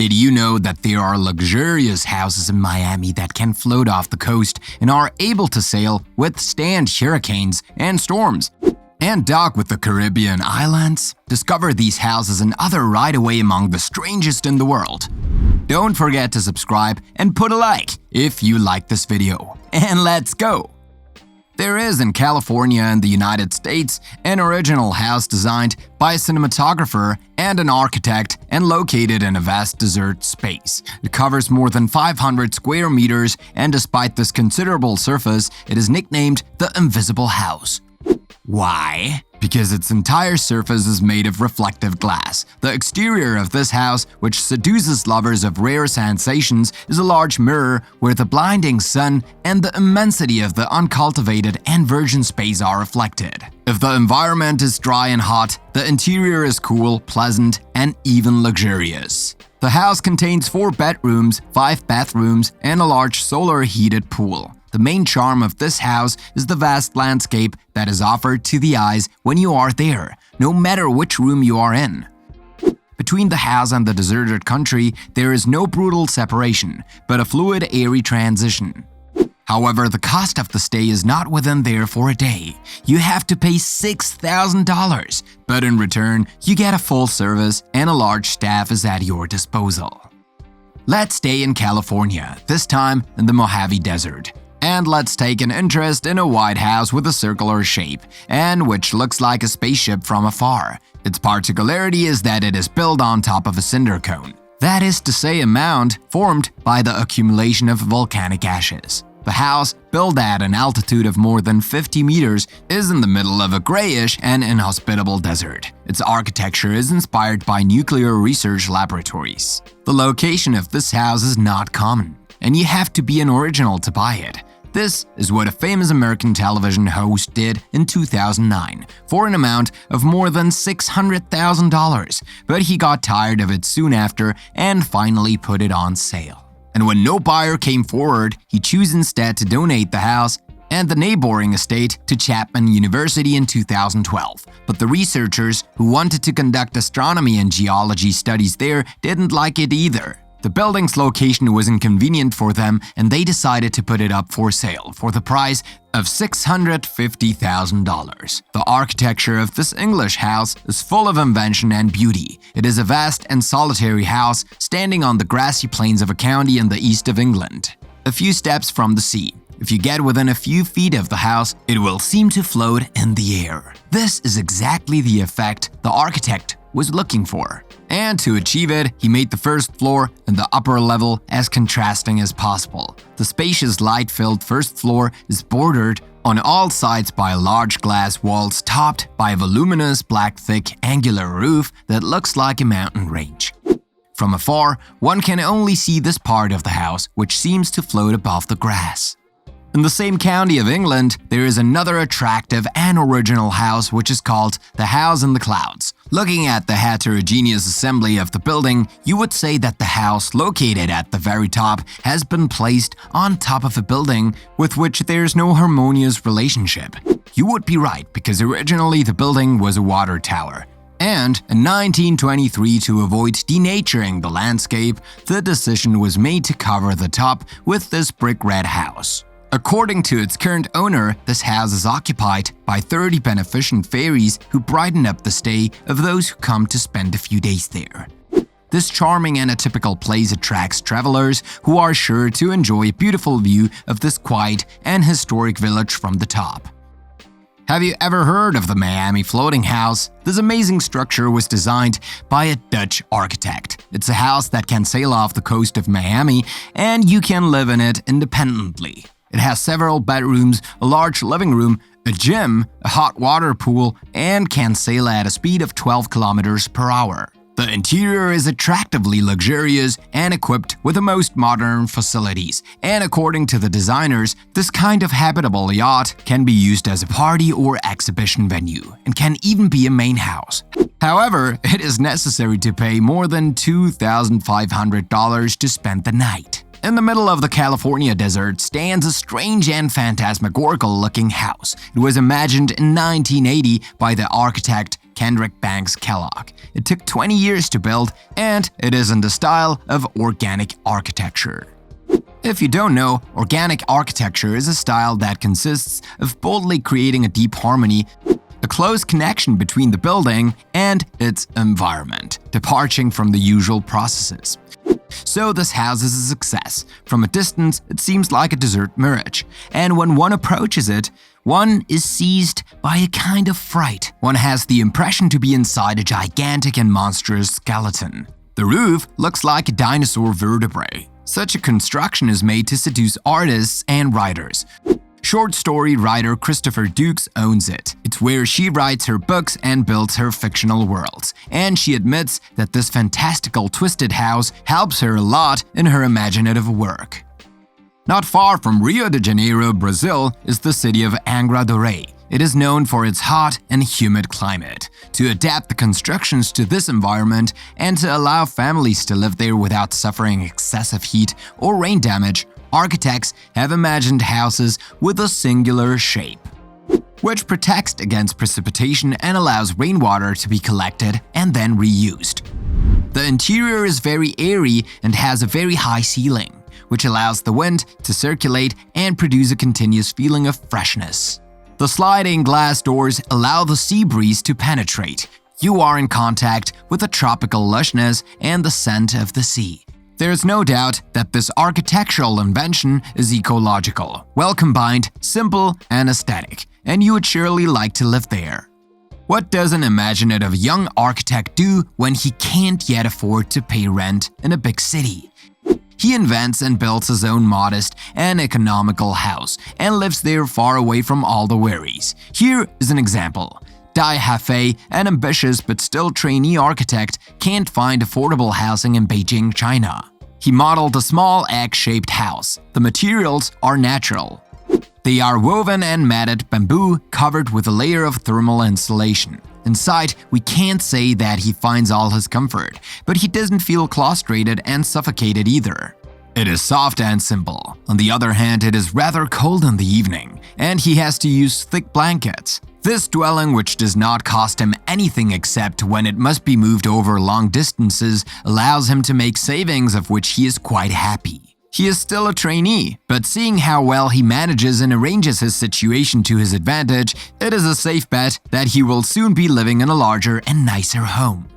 Did you know that there are luxurious houses in Miami that can float off the coast and are able to sail, withstand hurricanes and storms, and dock with the Caribbean islands? Discover these houses and other right away among the strangest in the world. Don't forget to subscribe and put a like if you like this video. And let's go! There is in California in the United States an original house designed by a cinematographer and an architect and located in a vast desert space. It covers more than 500 square meters, and despite this considerable surface, it is nicknamed the Invisible House. Why? Because its entire surface is made of reflective glass. The exterior of this house, which seduces lovers of rare sensations, is a large mirror where the blinding sun and the immensity of the uncultivated and virgin space are reflected. If the environment is dry and hot, the interior is cool, pleasant, and even luxurious. The house contains 4 bedrooms, 5 bathrooms, and a large solar-heated pool. The main charm of this house is the vast landscape that is offered to the eyes when you are there, no matter which room you are in. Between the house and the deserted country, there is no brutal separation, but a fluid, airy transition. However, the cost of the stay is not within there for a day. You have to pay $6,000, but in return, you get a full service and a large staff is at your disposal. Let's stay in California, this time in the Mojave Desert. And let's take an interest in a white house with a circular shape, and which looks like a spaceship from afar. Its particularity is that it is built on top of a cinder cone. That is to say, a mound formed by the accumulation of volcanic ashes. The house, built at an altitude of more than 50 meters, is in the middle of a grayish and inhospitable desert. Its architecture is inspired by nuclear research laboratories. The location of this house is not common, and you have to be an original to buy it. This is what a famous American television host did in 2009 for an amount of more than $600,000, but he got tired of it soon after and finally put it on sale. And when no buyer came forward, he chose instead to donate the house and the neighboring estate to Chapman University in 2012. But the researchers who wanted to conduct astronomy and geology studies there didn't like it either. The building's location was inconvenient for them, and they decided to put it up for sale for the price of $650,000. The architecture of this English house is full of invention and beauty. It is a vast and solitary house standing on the grassy plains of a county in the east of England, a few steps from the sea. If you get within a few feet of the house, it will seem to float in the air. This is exactly the effect the architect was looking for. And to achieve it, he made the first floor and the upper level as contrasting as possible. The spacious light-filled first floor is bordered on all sides by large glass walls topped by a voluminous black thick angular roof that looks like a mountain range. From afar, one can only see this part of the house, which seems to float above the grass. In the same county of England, there is another attractive and original house which is called the House in the Clouds. Looking at the heterogeneous assembly of the building, you would say that the house, located at the very top, has been placed on top of a building with which there's no harmonious relationship. You would be right, because originally the building was a water tower. And in 1923, to avoid denaturing the landscape, the decision was made to cover the top with this brick red house. According to its current owner, this house is occupied by 30 beneficent fairies who brighten up the stay of those who come to spend a few days there. This charming and atypical place attracts travelers who are sure to enjoy a beautiful view of this quiet and historic village from the top. Have you ever heard of the Miami Floating House? This amazing structure was designed by a Dutch architect. It's a house that can sail off the coast of Miami, and you can live in it independently. It has several bedrooms, a large living room, a gym, a hot water pool, and can sail at a speed of 12 kilometers per hour. The interior is attractively luxurious and equipped with the most modern facilities, and according to the designers, this kind of habitable yacht can be used as a party or exhibition venue, and can even be a main house. However, it is necessary to pay more than $2,500 to spend the night. In the middle of the California desert stands a strange and phantasmagorical-looking house. It was imagined in 1980 by the architect Kendrick Banks Kellogg. It took 20 years to build, and it is in the style of organic architecture. If you don't know, organic architecture is a style that consists of boldly creating a deep harmony, a close connection between the building and its environment, departing from the usual processes. So this house is a success. From a distance, it seems like a desert mirage, and when one approaches it, one is seized by a kind of fright. One has the impression to be inside a gigantic and monstrous skeleton. The roof looks like a dinosaur vertebrae. Such a construction is made to seduce artists and writers. Short story writer Christopher Dukes owns it. It's where she writes her books and builds her fictional worlds. And she admits that this fantastical twisted house helps her a lot in her imaginative work. Not far from Rio de Janeiro, Brazil, is the city of Angra do Rei. It is known for its hot and humid climate. To adapt the constructions to this environment and to allow families to live there without suffering excessive heat or rain damage, architects have imagined houses with a singular shape, which protects against precipitation and allows rainwater to be collected and then reused. The interior is very airy and has a very high ceiling, which allows the wind to circulate and produce a continuous feeling of freshness. The sliding glass doors allow the sea breeze to penetrate. You are in contact with the tropical lushness and the scent of the sea. There's no doubt that this architectural invention is ecological, well combined, simple, and aesthetic, and you would surely like to live there. What does an imaginative young architect do when he can't yet afford to pay rent in a big city? He invents and builds his own modest and economical house and lives there far away from all the worries. Here is an example. Dai Hafei, an ambitious but still trainee architect, can't find affordable housing in Beijing, China. He modeled a small egg-shaped house. The materials are natural. They are woven and matted bamboo covered with a layer of thermal insulation. Inside, we can't say that he finds all his comfort, but he doesn't feel claustrated and suffocated either. It is soft and simple. On the other hand, it is rather cold in the evening, and he has to use thick blankets. This dwelling, which does not cost him anything except when it must be moved over long distances, allows him to make savings of which he is quite happy. He is still a trainee, but seeing how well he manages and arranges his situation to his advantage, it is a safe bet that he will soon be living in a larger and nicer home.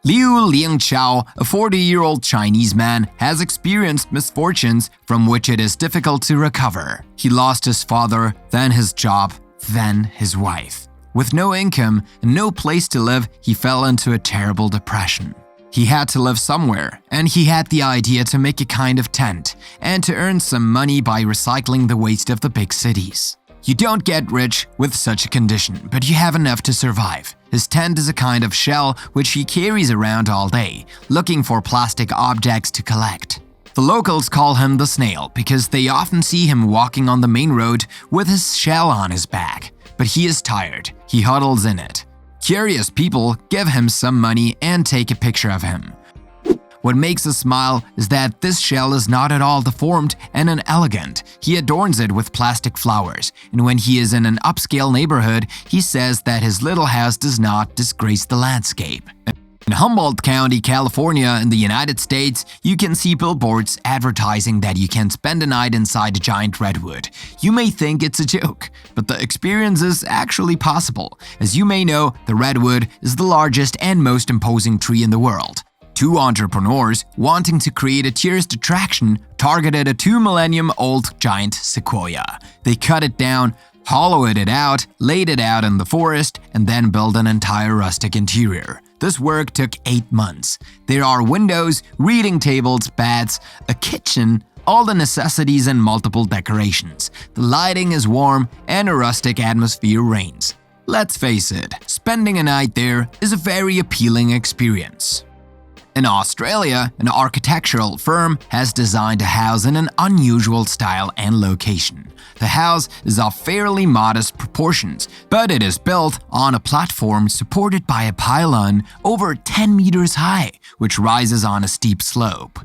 Liu Lingchao, a 40-year-old Chinese man, has experienced misfortunes from which it is difficult to recover. He lost his father, then his job, then his wife. With no income and no place to live, he fell into a terrible depression. He had to live somewhere, and he had the idea to make a kind of tent and to earn some money by recycling the waste of the big cities. You don't get rich with such a condition, but you have enough to survive. His tent is a kind of shell which he carries around all day, looking for plastic objects to collect. The locals call him the snail because they often see him walking on the main road with his shell on his back. But he is tired. He huddles in it. Curious people give him some money and take a picture of him. What makes us smile is that this shell is not at all deformed and inelegant. He adorns it with plastic flowers, and when he is in an upscale neighborhood, he says that his little house does not disgrace the landscape. In Humboldt County, California, in the United States, you can see billboards advertising that you can spend a night inside a giant redwood. You may think it's a joke, but the experience is actually possible. As you may know, the redwood is the largest and most imposing tree in the world. Two entrepreneurs, wanting to create a tourist attraction, targeted a 2-millennium-old giant sequoia. They cut it down, hollowed it out, laid it out in the forest, and then built an entire rustic interior. This work took 8 months. There are windows, reading tables, beds, a kitchen, all the necessities and multiple decorations. The lighting is warm and a rustic atmosphere reigns. Let's face it, spending a night there is a very appealing experience. In Australia, an architectural firm has designed a house in an unusual style and location. The house is of fairly modest proportions, but it is built on a platform supported by a pylon over 10 meters high, which rises on a steep slope.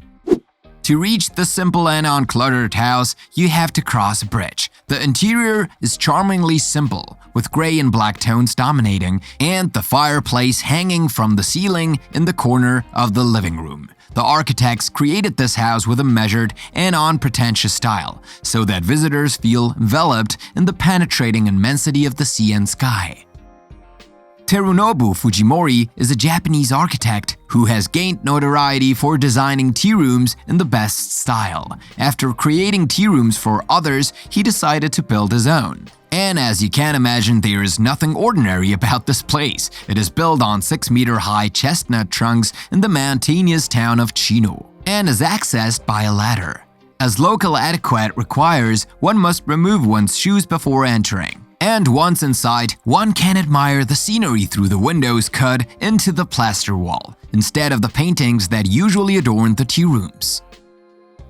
To reach the simple and uncluttered house, you have to cross a bridge. The interior is charmingly simple, with gray and black tones dominating, and the fireplace hanging from the ceiling in the corner of the living room. The architects created this house with a measured and unpretentious style, so that visitors feel enveloped in the penetrating immensity of the sea and sky. Terunobu Fujimori is a Japanese architect who has gained notoriety for designing tea rooms in the best style. After creating tea rooms for others, he decided to build his own. And as you can imagine, there is nothing ordinary about this place. It is built on 6-meter-high chestnut trunks in the mountainous town of Chino and is accessed by a ladder. As local etiquette requires, one must remove one's shoes before entering. And once inside, one can admire the scenery through the windows cut into the plaster wall, instead of the paintings that usually adorn the tea rooms.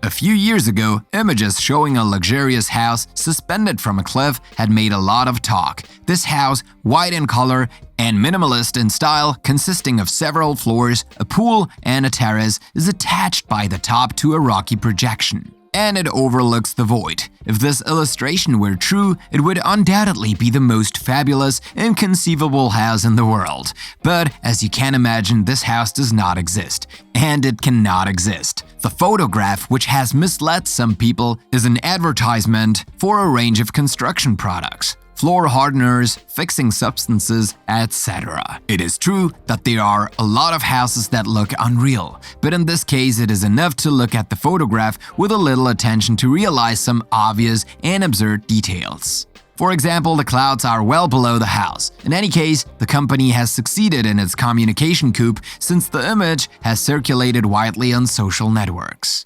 A few years ago, images showing a luxurious house suspended from a cliff had made a lot of talk. This house, white in color and minimalist in style, consisting of several floors, a pool, and a terrace, is attached by the top to a rocky projection. And it overlooks the void. If this illustration were true, it would undoubtedly be the most fabulous, inconceivable house in the world. But as you can imagine, this house does not exist. And it cannot exist. The photograph, which has misled some people, is an advertisement for a range of construction products. Floor hardeners, fixing substances, etc. It is true that there are a lot of houses that look unreal, but in this case it is enough to look at the photograph with a little attention to realize some obvious and absurd details. For example, the clouds are well below the house. In any case, the company has succeeded in its communication coup since the image has circulated widely on social networks.